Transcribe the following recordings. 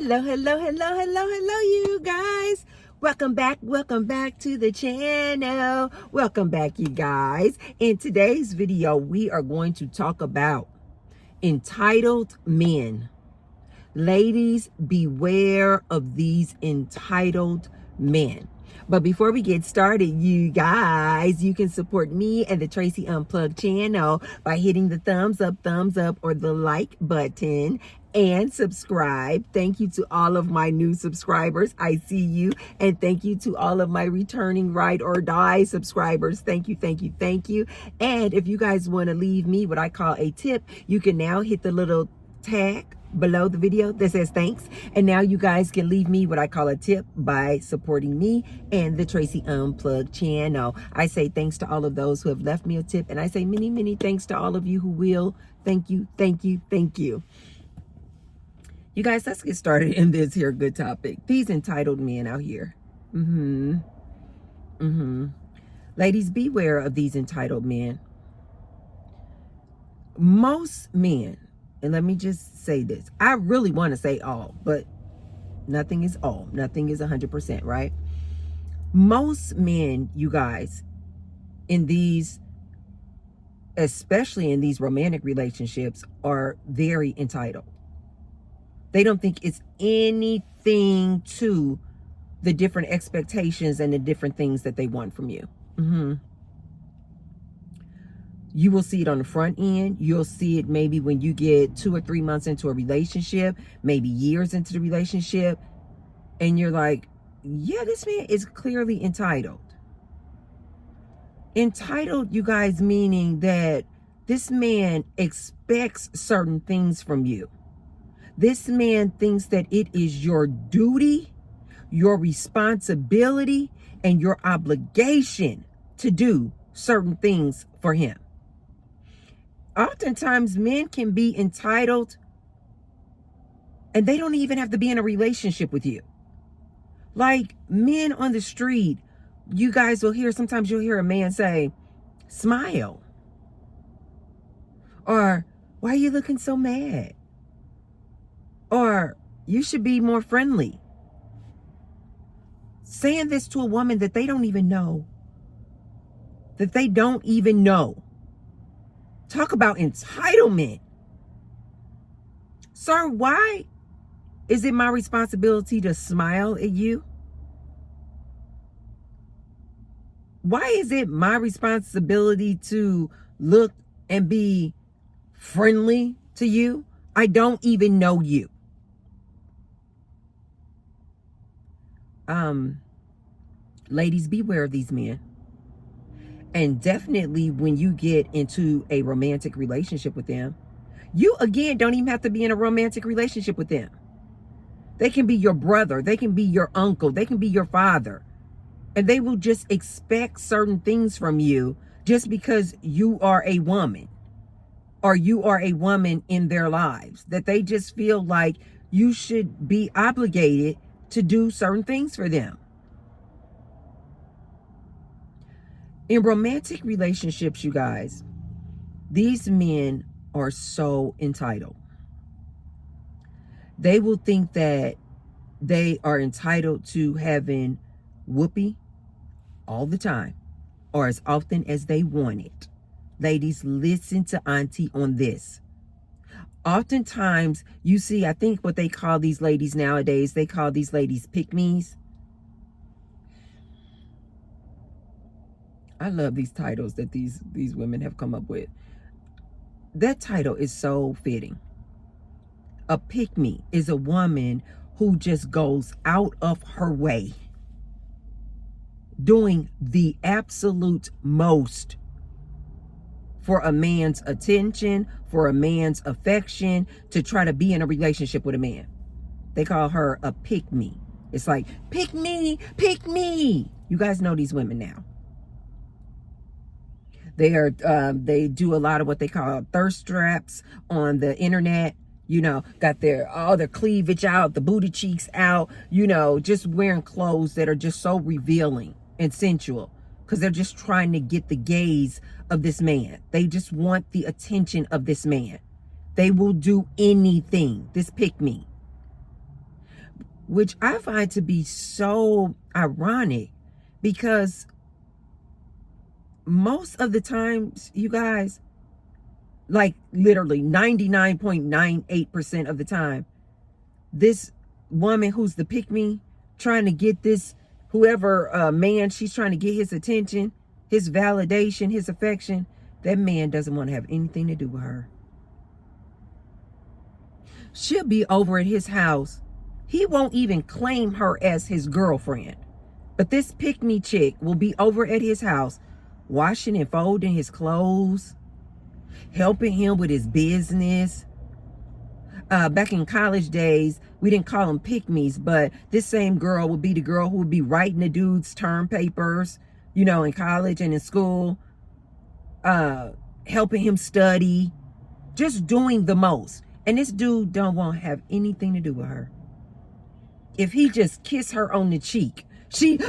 Hello, you guys. Welcome back to the channel. Welcome back, you guys. In today's video, we are going to talk about entitled men. Ladies, beware of these entitled men. But before we get started, you guys, you can support me and the Tracy Unplugged channel by hitting the thumbs up, or the like button and subscribe. Thank you to all of my new subscribers. I see you. And thank you to all of my returning ride or die subscribers. Thank you. And if you guys want to leave me what I call a tip, you can now hit the little tag below the video that says thanks, and now you guys can leave me what I call a tip by supporting me and the Tracy Unplugged channel. I say thanks to all of those who have left me a tip, and I say many thanks to all of you who will. Thank you. You guys, let's get started in this here good topic. These entitled men out here. Ladies, beware of these entitled men. Most men, and let me just say this. I really want to say all, but nothing is all. Nothing is 100%, right? Most men, you guys, in these, especially in these romantic relationships, are very entitled. They don't think it's anything to the different expectations and the different things that they want from you. You will see it on the front end. You'll see it maybe when you get 2 or 3 months into a relationship, maybe years into the relationship, and you're like, yeah, this man is clearly entitled. Entitled, you guys, meaning that this man expects certain things from you. This man thinks that it is your duty, your responsibility, and your obligation to do certain things for him. Oftentimes, men can be entitled and they don't even have to be in a relationship with you. Like men on the street, you guys will hear, sometimes you'll hear a man say, smile. Or, why are you looking so mad? Or, you should be more friendly. Saying this to a woman that they don't even know. Talk about entitlement. Sir, why is it my responsibility to smile at you? Why is it my responsibility to look and be friendly to you? I don't even know you. Ladies, beware of these men. And definitely when you get into a romantic relationship with them, you, again, don't even have to be in a romantic relationship with them. They can be your brother. They can be your uncle. They can be your father. And they will just expect certain things from you just because you are a woman or you are a woman in their lives, that they just feel like you should be obligated to do certain things for them. In romantic relationships, you guys, these men are so entitled. They will think that they are entitled to having whoopee all the time or as often as they want it. Ladies, listen to Auntie on this. Oftentimes, you see, I think what they call these ladies nowadays, they call these ladies pick-me's. I love these titles that these women have come up with. That title is so fitting. A pick-me is a woman who just goes out of her way, doing the absolute most for a man's attention, for a man's affection, to try to be in a relationship with a man. They call her a pick-me. It's like, pick me. You guys know these women now. They do a lot of what they call thirst traps on the internet. You know, got all their cleavage out, the booty cheeks out, you know, just wearing clothes that are just so revealing and sensual because they're just trying to get the gaze of this man. They just want the attention of this man. They will do anything. This pick me. which I find to be so ironic, because most of the times, you guys, like literally 99.98% of the time, this woman who's the pick-me, trying to get this whoever man, she's trying to get his attention, his validation, his affection, that man doesn't want to have anything to do with her. She'll be over at his house. He won't even claim her as his girlfriend. But this pick-me chick will be over at his house, washing and folding his clothes, helping him with his business. Back in college days, we didn't call them pick-me's, but this same girl would be the girl who would be writing the dude's term papers, you know, in college and in school, helping him study, just doing the most. And this dude don't want to have anything to do with her. If he just kiss her on the cheek, she...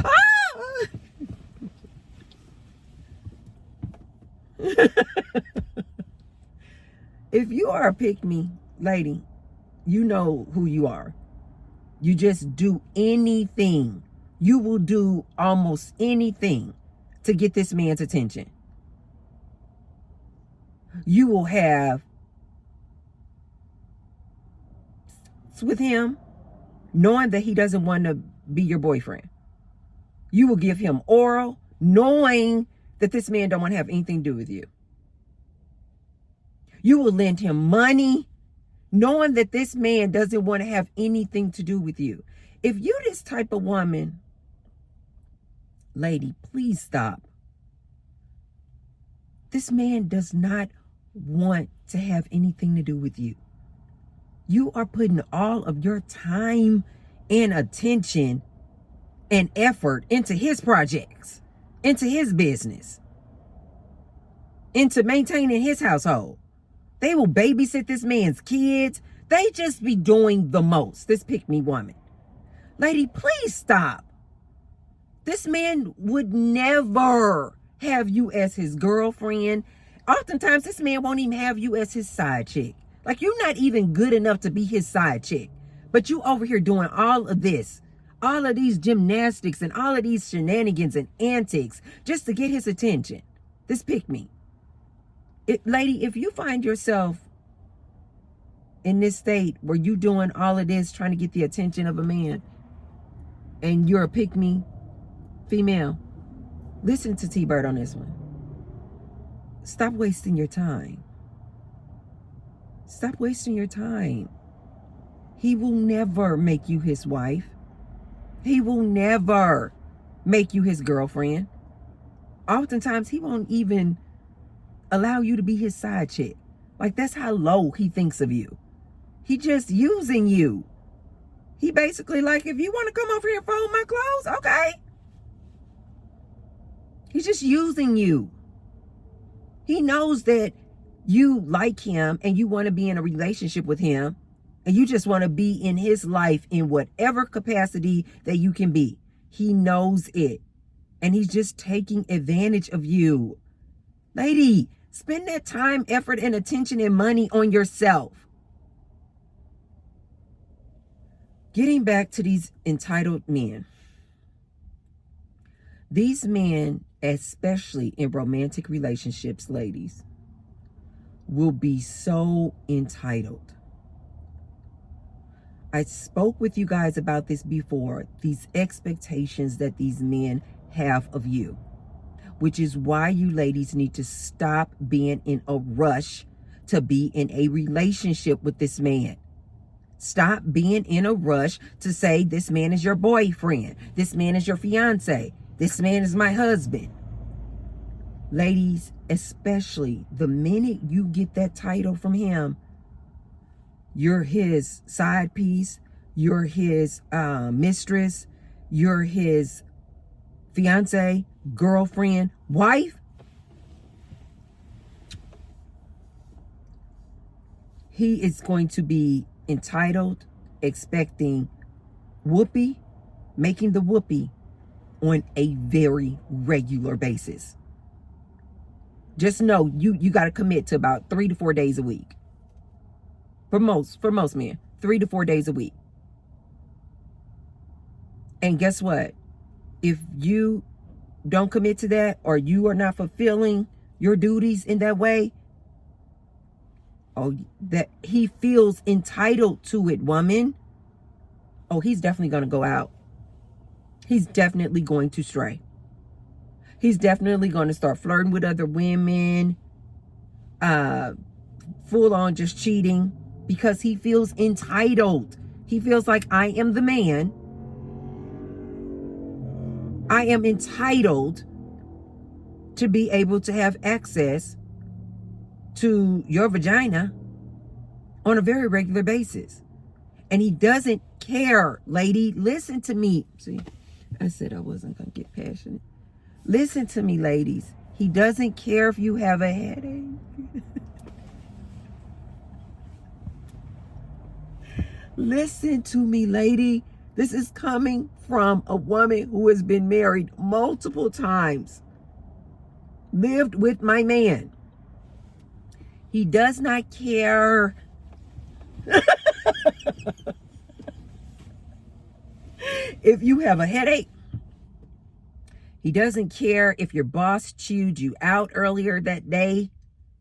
If you are a pick-me lady, you know who you are. You just do anything. You will do almost anything to get this man's attention. You will have sex with him knowing that he doesn't want to be your boyfriend. You will give him oral knowing that this man don't want to have anything to do with you. You will lend him money knowing that this man doesn't want to have anything to do with you. If you this type of woman, lady, please stop. This man does not want to have anything to do with you. You are putting all of your time and attention and effort into his projects, into his business, into maintaining his household. They will babysit this man's kids. They just be doing the most. This pick-me woman. Lady, please stop. This man would never have you as his girlfriend. Oftentimes, this man won't even have you as his side chick. Like, you're not even good enough to be his side chick. But you over here doing all of this, all of these gymnastics and all of these shenanigans and antics just to get his attention. This pick-me. Lady, if you find yourself in this state where you doing all of this trying to get the attention of a man and you're a pick-me female, listen to T-Bird on this one. Stop wasting your time. Stop wasting your time. He will never make you his wife. He will never make you his girlfriend. Oftentimes, he won't even allow you to be his side chick. Like, that's how low he thinks of you. He just using you. He basically like, if you want to come over here and fold my clothes, okay. He's just using you. He knows that you like him and you want to be in a relationship with him, and you just want to be in his life in whatever capacity that you can be. He knows it. And he's just taking advantage of you. Lady, spend that time, effort, and attention and money on yourself. Getting back to these entitled men. These men, especially in romantic relationships, ladies, will be so entitled. I spoke with you guys about this before, these expectations that these men have of you, which is why you ladies need to stop being in a rush to be in a relationship with this man. Stop being in a rush to say this man is your boyfriend, this man is your fiance, this man is my husband. Ladies, especially the minute you get that title from him, you're his side piece, you're his mistress, you're his fiance, girlfriend, wife. He is going to be entitled, expecting whoopee, making the whoopee on a very regular basis. Just know you got to commit to about 3 to 4 days a week. For most men, 3 to 4 days a week. And guess what? If you don't commit to that, or you are not fulfilling your duties in that way, oh, that he feels entitled to it, woman. Oh, he's definitely going to go out. He's definitely going to stray. He's definitely going to start flirting with other women, full on just cheating, because he feels entitled. He feels like, I am the man. I am entitled to be able to have access to your vagina on a very regular basis. And he doesn't care, lady. Listen to me. See, I said I wasn't going to get passionate. Listen to me, ladies. He doesn't care if you have a headache. Listen to me, lady. This is coming from a woman who has been married multiple times. Lived with my man. He does not care. If you have a headache. He doesn't care if your boss chewed you out earlier that day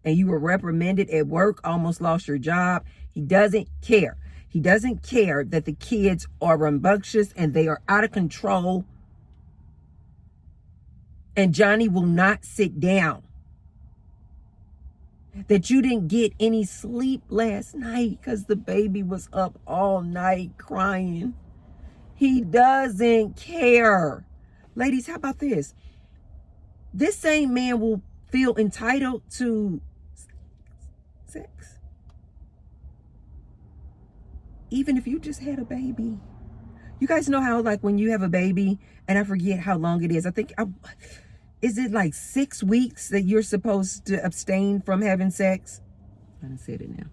and you were reprimanded at work, almost lost your job. He doesn't care. He doesn't care that the kids are rambunctious and they are out of control. And Johnny will not sit down. That you didn't get any sleep last night because the baby was up all night crying. He doesn't care. Ladies, how about this? This same man will feel entitled to sex. Even if you just had a baby. You guys know how, like, when you have a baby, and I forget how long it is. I think, is it like 6 weeks that you're supposed to abstain from having sex? I done said it now.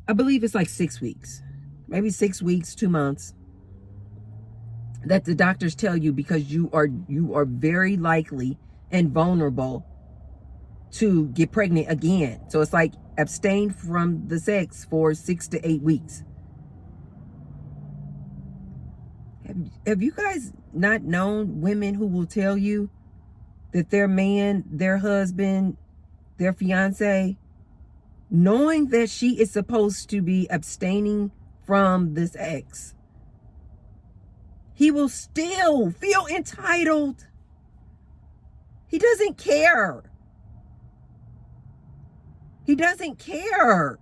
I believe it's like 6 weeks. Maybe 6 weeks, 2 months, that the doctors tell you, because you are very likely and vulnerable to get pregnant again. So it's like abstain from the sex for 6 to 8 weeks. Have you guys not known women who will tell you that their man, their husband, their fiance, knowing that she is supposed to be abstaining from this ex, he will still feel entitled. He doesn't care. He doesn't care.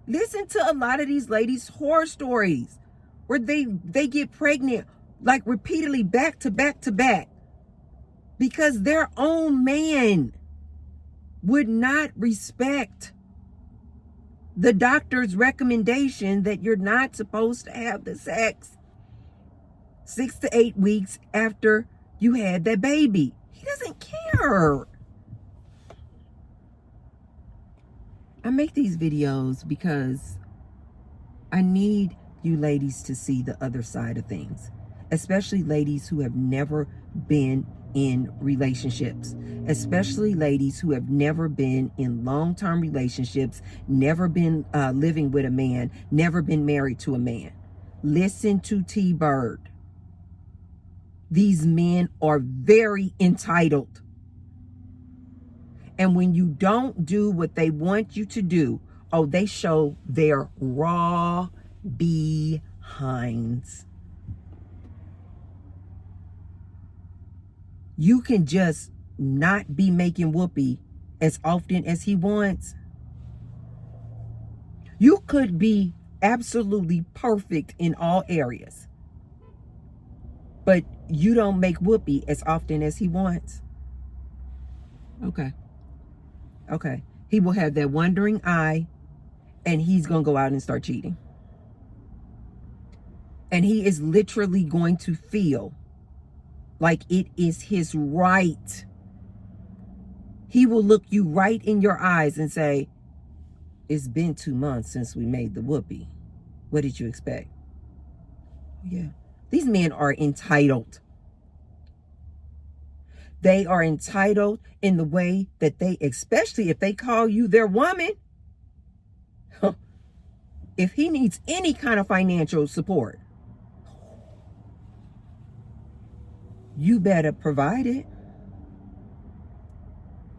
Listen to a lot of these ladies' horror stories where they get pregnant like repeatedly, back to back to back, because their own man would not respect the doctor's recommendation that you're not supposed to have the sex 6 to 8 weeks after you had that baby. He doesn't care. I make these videos because I need you ladies to see the other side of things, especially ladies who have never been in relationships, especially ladies who have never been in long-term relationships, never been living with a man, never been married to a man. Listen to T-Bird. These men are very entitled. And when you don't do what they want you to do, oh, they show their raw behinds. You can just not be making whoopee as often as he wants. You could be absolutely perfect in all areas, but you don't make whoopee as often as he wants. Okay. He will have that wandering eye, and he's going to go out and start cheating. And he is literally going to feel like it is his right. He will look you right in your eyes and say, it's been 2 months since we made the whoopee. What did you expect? Yeah. These men are entitled. They are entitled in the way that they, especially if they call you their woman, If he needs any kind of financial support, you better provide it.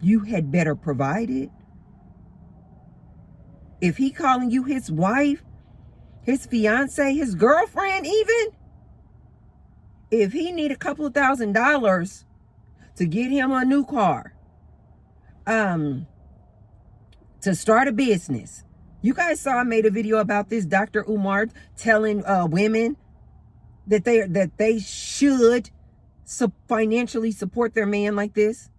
You had better provide it. If he calling you his wife, his fiance, his girlfriend even, if he need a couple of $1,000s to get him a new car, to start a business. You guys saw I made a video about this, Dr. Umar telling women that they should financially support their man like this.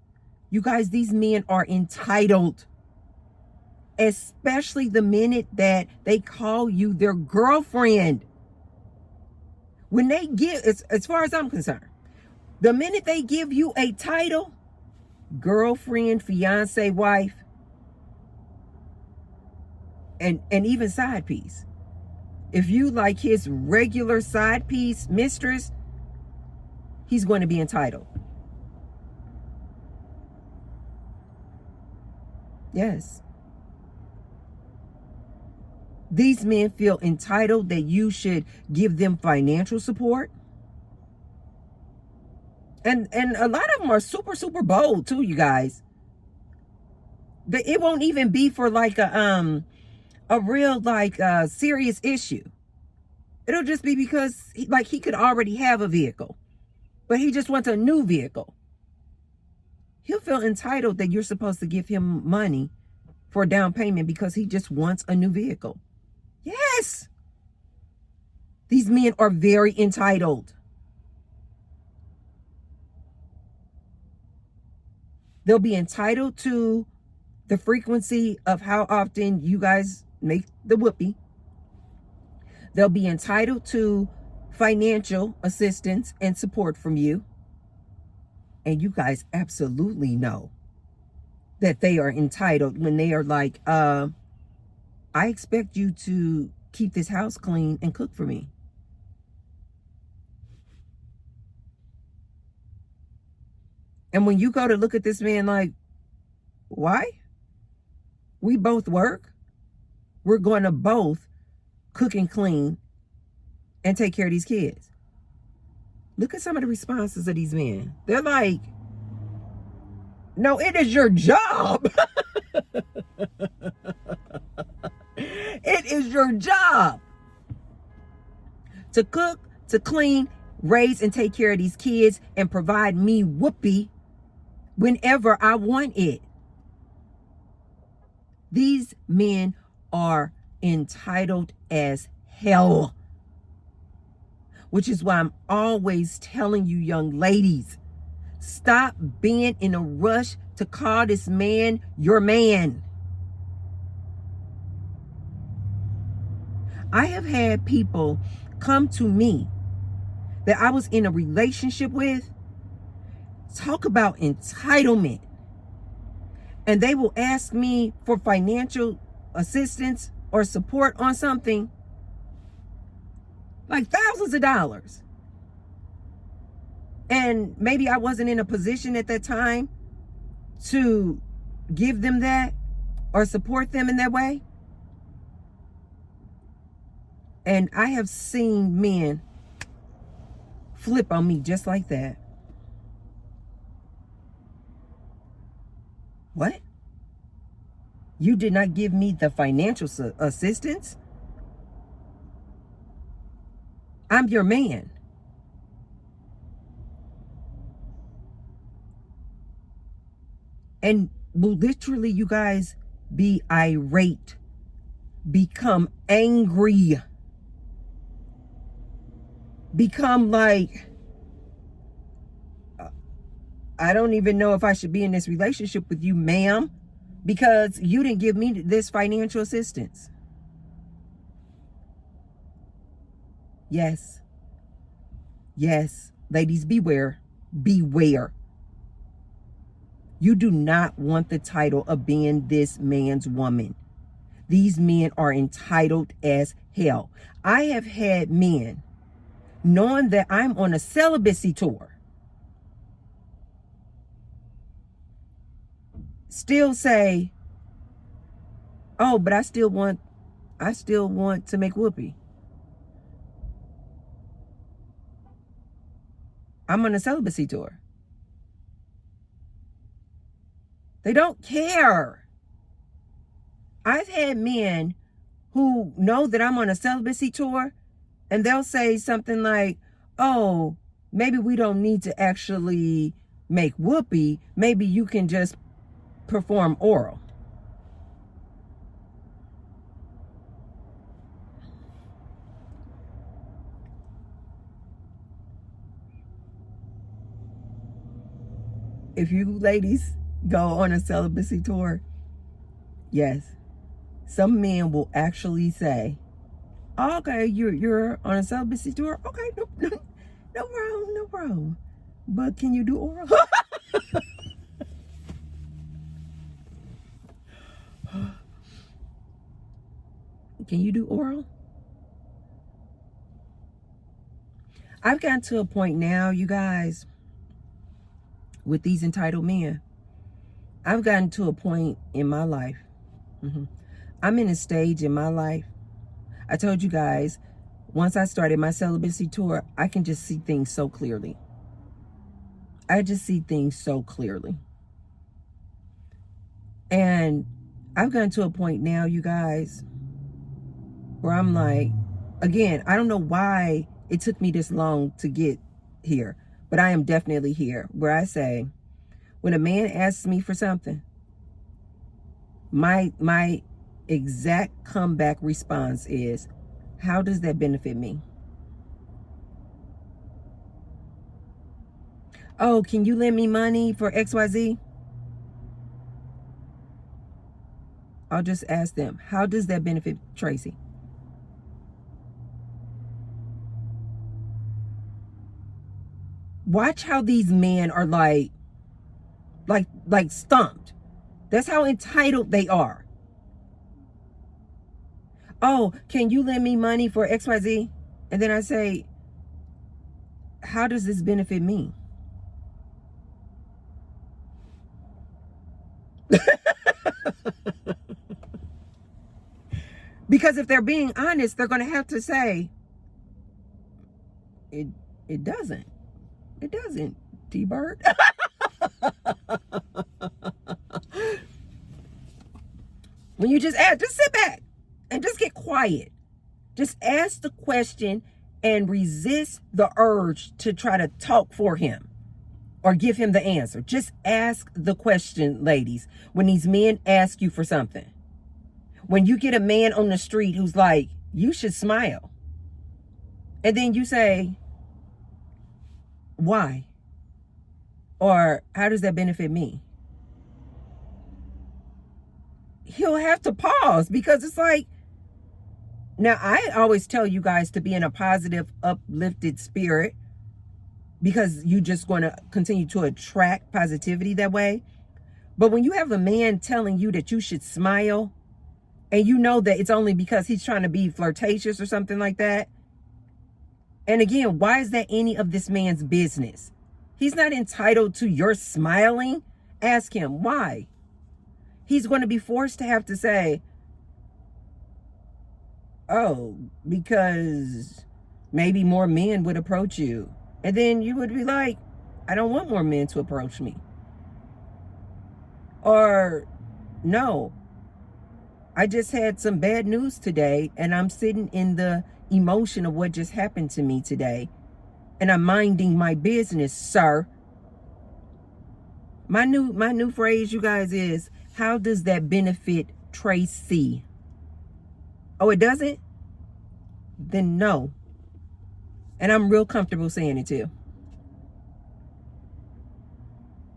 You guys, these men are entitled. Especially the minute that they call you their girlfriend. When they give, as far as I'm concerned, the minute they give you a title, girlfriend, fiance, wife, and even side piece. If you like his regular side piece mistress, he's going to be entitled. Yes. These men feel entitled that you should give them financial support. And a lot of them are super, super bold too, you guys. It won't even be for like a real serious issue. It'll just be because he could already have a vehicle, but he just wants a new vehicle. He'll feel entitled that you're supposed to give him money for a down payment because he just wants a new vehicle. Yes. These men are very entitled. They'll be entitled to the frequency of how often you guys make the whoopee. They'll be entitled to financial assistance and support from you. And you guys absolutely know that they are entitled when they are like, I expect you to keep this house clean and cook for me. And when you go to look at this man like, why? We both work. We're going to both cook and clean and take care of these kids. Look at some of the responses of these men. They're like, no, it is your job. It is your job to cook, to clean, raise and take care of these kids and provide me whoopee whenever I want it. These men are entitled as hell. Which is why I'm always telling you young ladies, stop being in a rush to call this man your man. I have had people come to me that I was in a relationship with, talk about entitlement. And they will ask me for financial assistance or support on something like thousands of dollars. And maybe I wasn't in a position at that time to give them that or support them in that way. And I have seen men flip on me just like that. What? You did not give me the financial assistance? I'm your man. And will literally, you guys, be irate, become angry, become like, I don't even know if I should be in this relationship with you, ma'am, because you didn't give me this financial assistance. Yes. Yes. Ladies, beware. Beware. You do not want the title of being this man's woman. These men are entitled as hell. I have had men, knowing that I'm on a celibacy tour, still say, oh, but I still want I still want to make whoopee. I'm on a celibacy tour. They don't care. I've had men who know that I'm on a celibacy tour, and they'll say something like, oh, maybe we don't need to actually make whoopee. Maybe you can just perform oral. If you ladies go on a celibacy tour, yes, some men will actually say, oh, okay, you're on a celibacy tour. Okay, no problem, no problem. But can you do oral? Can you do oral? I've gotten to a point now, you guys, with these entitled men. I've gotten to a point in my life. I'm in a stage in my life. I told you guys, once I started my celibacy tour, I can just see things so clearly. I just see things so clearly. And I've gotten to a point now, you guys, where I'm like, again, I don't know why it took me this long to get here, but I am definitely here, where I say, when a man asks me for something, my exact comeback response is, how does that benefit me? Oh, can you lend me money for XYZ? I'll just ask them, how does that benefit Tracy? Watch how these men are like stumped. That's how entitled they are. Oh, can you lend me money for XYZ? And then I say, how does this benefit me? Because if they're being honest, they're going to have to say, it doesn't. It doesn't, T-Bird. When you just ask, just sit back and just get quiet. Just ask the question and resist the urge to try to talk for him or give him the answer. Just ask the question, ladies, when these men ask you for something. When you get a man on the street who's like, you should smile. And then you say, why? Or how does that benefit me? He'll have to pause, because it's like, now I always tell you guys to be in a positive, uplifted spirit, because you're just going to continue to attract positivity that way. But when you have a man telling you that you should smile, and you know that it's only because he's trying to be flirtatious or something like that. And again, why is that any of this man's business? He's not entitled to your smiling. Ask him why. He's going to be forced to have to say, oh, because maybe more men would approach you. And then you would be like, I don't want more men to approach me. Or, no, I just had some bad news today, and I'm sitting in the emotion of what just happened to me today, and I'm minding my business, sir. My new phrase, you guys, is, how does that benefit Tracy? Oh, it doesn't? Then no. And I'm real comfortable saying it too.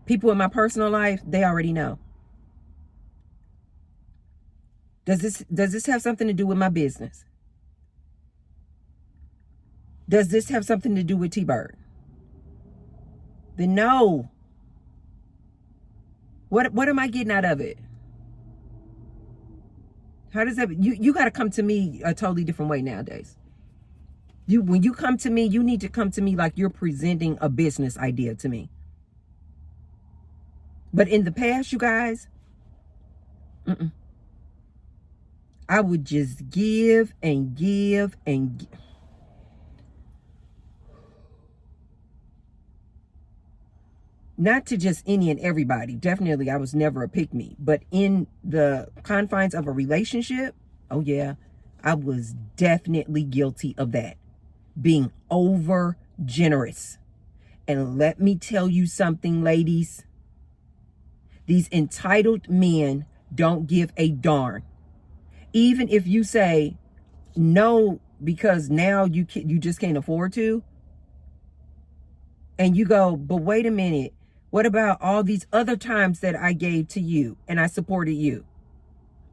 People in my personal life, they already know. Does this have something to do with my business? Does this have something to do with T-Bird? Then no. What am I getting out of it? How does that, you got to come to me a totally different way nowadays. When you come to me, you need to come to me like you're presenting a business idea to me. But in the past, you guys, I would just give and give and give. Not to just any and everybody. Definitely, I was never a pick-me. But in the confines of a relationship, oh yeah, I was definitely guilty of that. Being over generous. And let me tell you something, ladies. These entitled men don't give a darn. Even if you say no because now you just can't afford to, and you go, but wait a minute, what about all these other times that I gave to you and I supported you?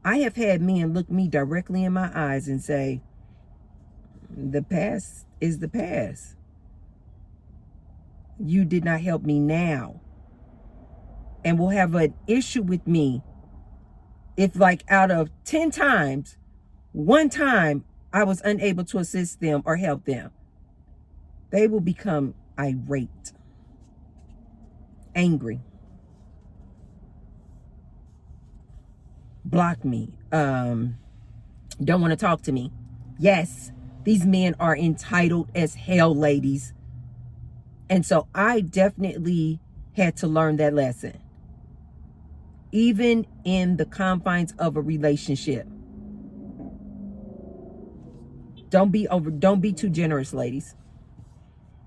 I have had men look me directly in my eyes and say, the past is the past. You did not help me now. And will have an issue with me if, like, out of 10 times, one time I was unable to assist them or help them. They will become irate, angry, block me, don't want to talk to me. Yes, these men are entitled as hell, ladies. And so I definitely had to learn that lesson. Even in the confines of a relationship. Don't be too generous, ladies.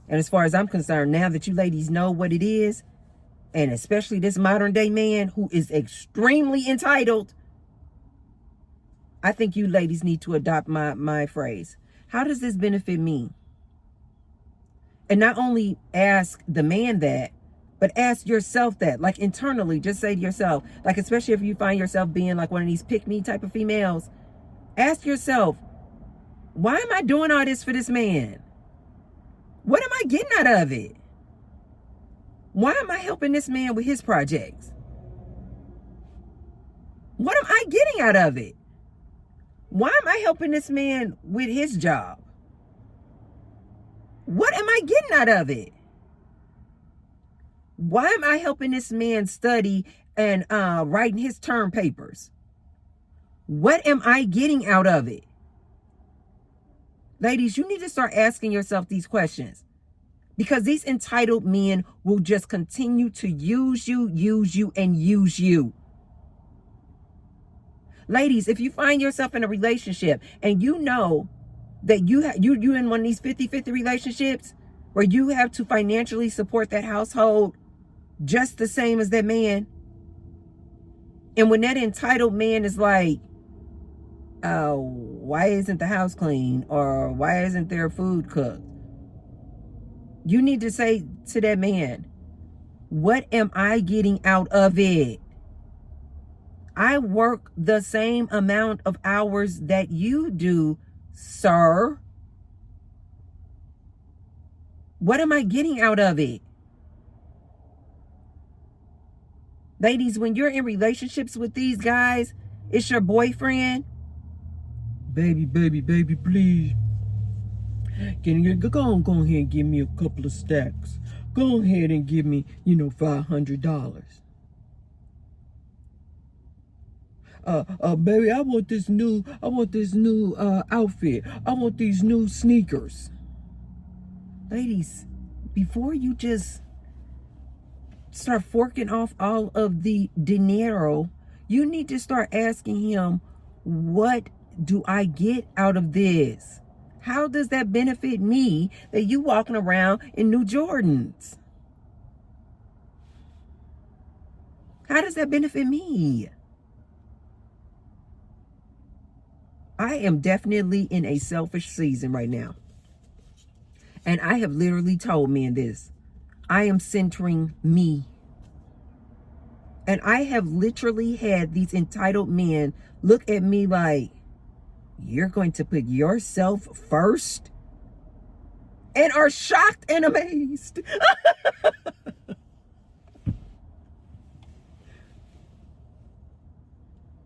And as far as I'm concerned, now that you ladies know what it is, and especially this modern day man who is extremely entitled, I think you ladies need to adopt my phrase. How does this benefit me? And not only ask the man that, but ask yourself that, like internally, just say to yourself, like, especially if you find yourself being like one of these pick-me type of females, ask yourself, why am I doing all this for this man? What am I getting out of it? Why am I helping this man with his projects? What am I getting out of it? Why am I helping this man with his job? What am I getting out of it? Why am I helping this man study and writing his term papers? What am I getting out of it? Ladies, you need to start asking yourself these questions, because these entitled men will just continue to use you, and use you. Ladies, if you find yourself in a relationship and you know that you're in one of these 50-50 relationships where you have to financially support that household just the same as that man, and when that entitled man is like, oh, why isn't the house clean, or why isn't there food cooked, you need to say to that man, what am I getting out of it? I work the same amount of hours that you do, sir. What am I getting out of it? Ladies, when you're in relationships with these guys, it's your boyfriend. Baby, please. Can you go ahead and give me a couple of stacks? Go ahead and give me, $500. Baby, I want this new outfit. I want these new sneakers. Ladies, before you just start forking off all of the dinero, you need to start asking him, what do I get out of this? How does that benefit me that you walking around in new Jordans? How does that benefit me? I am definitely in a selfish season right now. And I have literally told men this. I am centering me. And I have literally had these entitled men look at me like, you're going to put yourself first? And are shocked and amazed.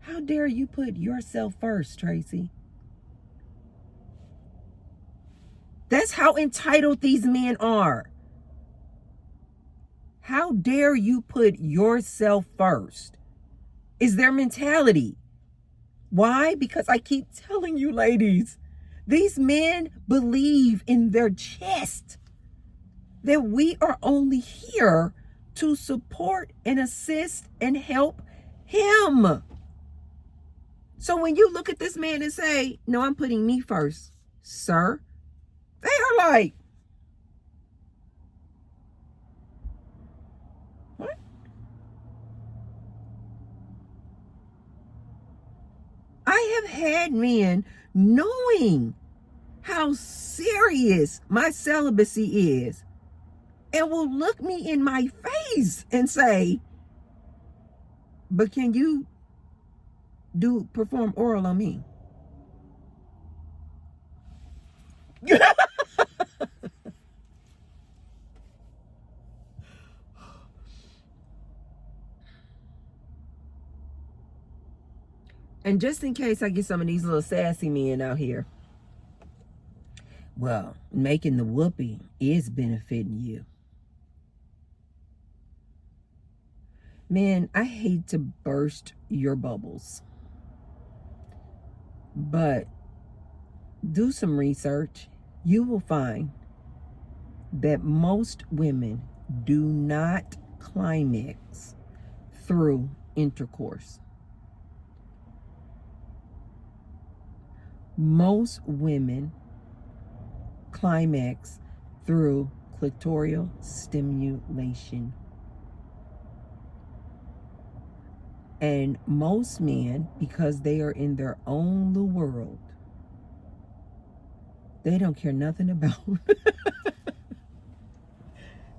How dare you put yourself first, Tracy? That's how entitled these men are. How dare you put yourself first? Is their mentality. Why? Because I keep telling you, ladies, these men believe in their chest that we are only here to support and assist and help him. So when you look at this man and say, no, I'm putting me first, sir, they are like, what? I have had men knowing how serious my celibacy is and will look me in my face and say, but can you perform oral on me? And just in case I get some of these little sassy men out here, well, making the whoopee is benefiting you. Man, I hate to burst your bubbles, but do some research. You will find that most women do not climax through intercourse. Most women climax through clitoral stimulation. And most men, because they are in their own little world, they don't care nothing about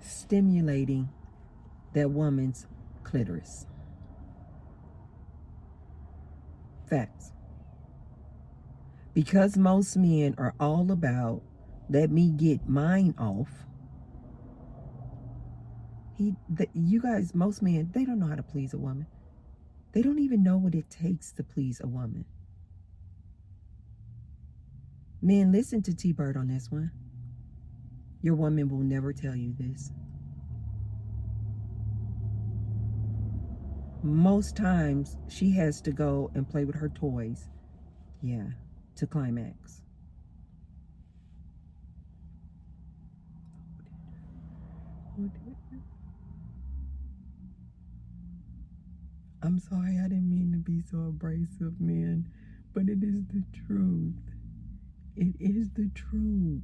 stimulating that woman's clitoris. Facts. Because most men are all about, let me get mine off. You guys, most men, they don't know how to please a woman. They don't even know what it takes to please a woman. Men, listen to T-Bird on this one. Your woman will never tell you this. Most times, she has to go and play with her toys. Yeah, to climax. I'm sorry, I didn't mean to be so abrasive, man, but it is the truth. It is the truth.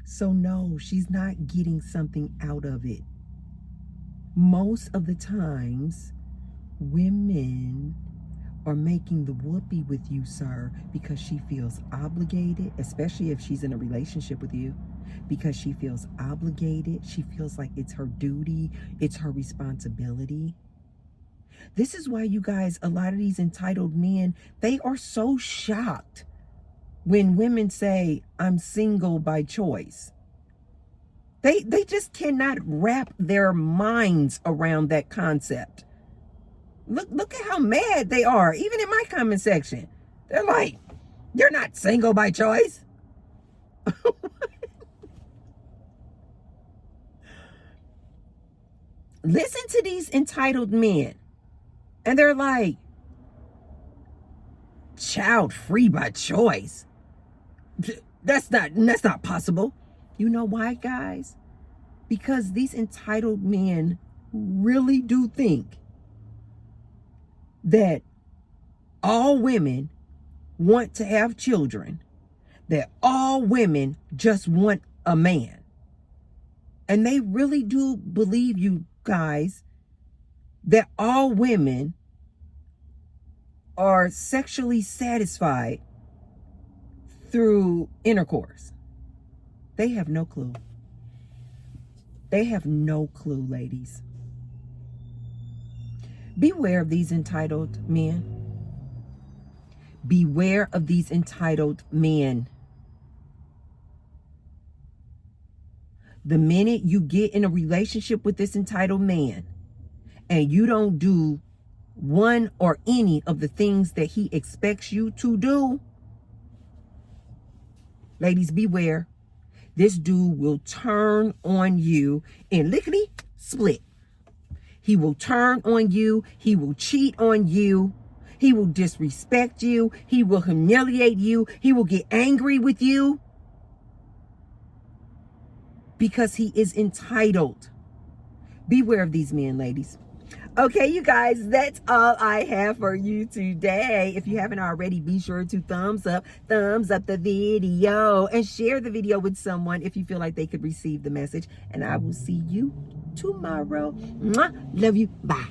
So no, she's not getting something out of it. Most of the times, women are making the whoopee with you, sir, because she feels obligated, especially if she's in a relationship with you, because she feels obligated. She feels like it's her duty, it's her responsibility. This is why, you guys, a lot of these entitled men, they are so shocked when women say, I'm single by choice. They just cannot wrap their minds around that concept. Look at how mad they are, even in my comment section. They're like, you're not single by choice. Listen to these entitled men. And they're like, child free by choice. That's not possible. You know why, guys? Because these entitled men really do think that all women want to have children, that all women just want a man. And they really do believe, you guys, that all women are sexually satisfied through intercourse. They have no clue. They have no clue, ladies. Beware of these entitled men. Beware of these entitled men. The minute you get in a relationship with this entitled man and you don't do one or any of the things that he expects you to do, ladies, beware. This dude will turn on you and lickety split. He will turn on you. He will cheat on you. He will disrespect you. He will humiliate you. He will get angry with you because he is entitled. Beware of these men, ladies. Okay, you guys, that's all I have for you today. If you haven't already, be sure to thumbs up the video and share the video with someone if you feel like they could receive the message. And I will see you tomorrow. Mwah. Love you. Bye.